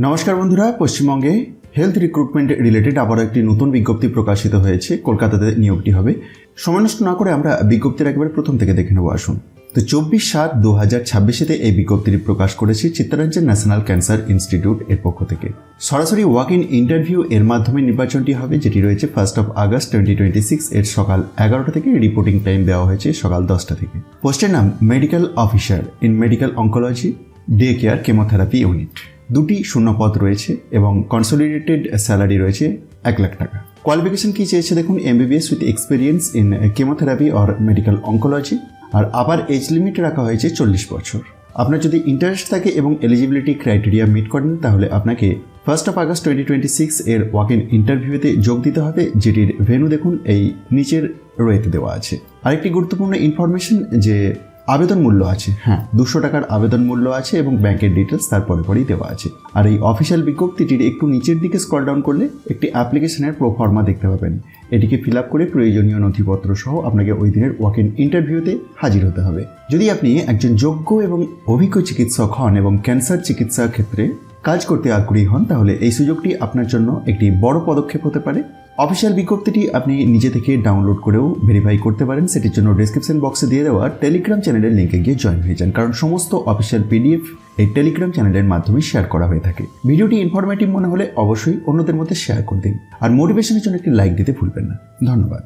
নমস্কার বন্ধুরা, পশ্চিমবঙ্গে হেলথ রিক্রুটমেন্ট রিলেটেড আবারও একটি নতুন বিজ্ঞপ্তি প্রকাশিত হয়েছে। কলকাতাতে নিয়োগটি হবে। সময় নষ্ট না করে আমরা বিজ্ঞপ্তির একেবারে প্রথম থেকে দেখে নেব। আসুন। তো 24/7/2026 এই বিজ্ঞপ্তিটি প্রকাশ করেছে চিত্তরঞ্জন ন্যাশনাল ক্যান্সার ইনস্টিটিউট এর পক্ষ থেকে। সরাসরি ওয়াক ইন ইন্টারভিউ এর মাধ্যমে নির্বাচনটি হবে, যেটি রয়েছে 1 আগস্ট 2026 এর সকাল 11টা থেকে। রিপোর্টিং টাইম দেওয়া হয়েছে সকাল 10টা থেকে। পোস্টের নাম medical officer in medical oncology day care chemotherapy unit. দুটি শূন্যপদ রয়েছে এবং কনসলিডেটেড স্যালারি রয়েছে 1 লাখ টাকা। কোয়ালিফিকেশন কি চেয়েছে দেখুন, MBBS with experience in chemotherapy or medical oncology. আর আবার এজ লিমিট রাখা হয়েছে 40 বছর। আপনার যদি ইন্টারেস্ট থাকে এবং এলিজিবিলিটি ক্রাইটেরিয়া মিট করেন, তাহলে আপনাকে 1 আগস্ট 2026 এর ওয়াক ইন ইন্টারভিউতে যোগ দিতে হবে, যেটির ভেন্যু দেখুন এই নিচের রোতে দেওয়া আছে। আরেকটি গুরুত্বপূর্ণ ইনফরমেশন যে আবেদন মূল্য আছে, 200 টাকার আবেদন মূল্য আছে এবং ব্যাংকের ডিটেলস তারপরে পরেই দেওয়া আছে। আর এই অফিসিয়াল বিজ্ঞপ্তিটির একটু নিচের দিকে স্ক্রল ডাউন করলে একটি অ্যাপ্লিকেশনের প্রোফর্মা দেখতে পাবেন। এটিকে ফিল আপ করে প্রয়োজনীয় নথিপত্র সহ আপনাকে ওই দিনের ওয়াক ইন ইন্টারভিউতে হাজির হতে হবে। যদি আপনি একজন যোগ্য এবং অভিজ্ঞ চিকিৎসক হন এবং ক্যান্সার চিকিৎসার ক্ষেত্রে কাজ করতে আগ্রহী হন, তাহলে এই সুযোগটি আপনার জন্য একটি বড় পদক্ষেপ হতে পারে। অফিসিয়াল বিজ্ঞপ্তিটি আপনি নিজে থেকে ডাউনলোড করেও ভেরিফাই করতে পারেন। সেটির জন্য ডেসক্রিপশন বক্সে দিয়ে দেওয়া টেলিগ্রাম চ্যানেলের লিঙ্কে গিয়ে জয়েন হয়ে যান, কারণ সমস্ত অফিসিয়াল PDF এই টেলিগ্রাম চ্যানেলের মাধ্যমে শেয়ার করা হয়ে থাকে। ভিডিওটি ইনফরমেটিভ মনে হলে অবশ্যই অন্যদের মধ্যে শেয়ার করে দিন, আর মোটিভেশনের জন্য একটি লাইক দিতে ভুলবেন না। ধন্যবাদ।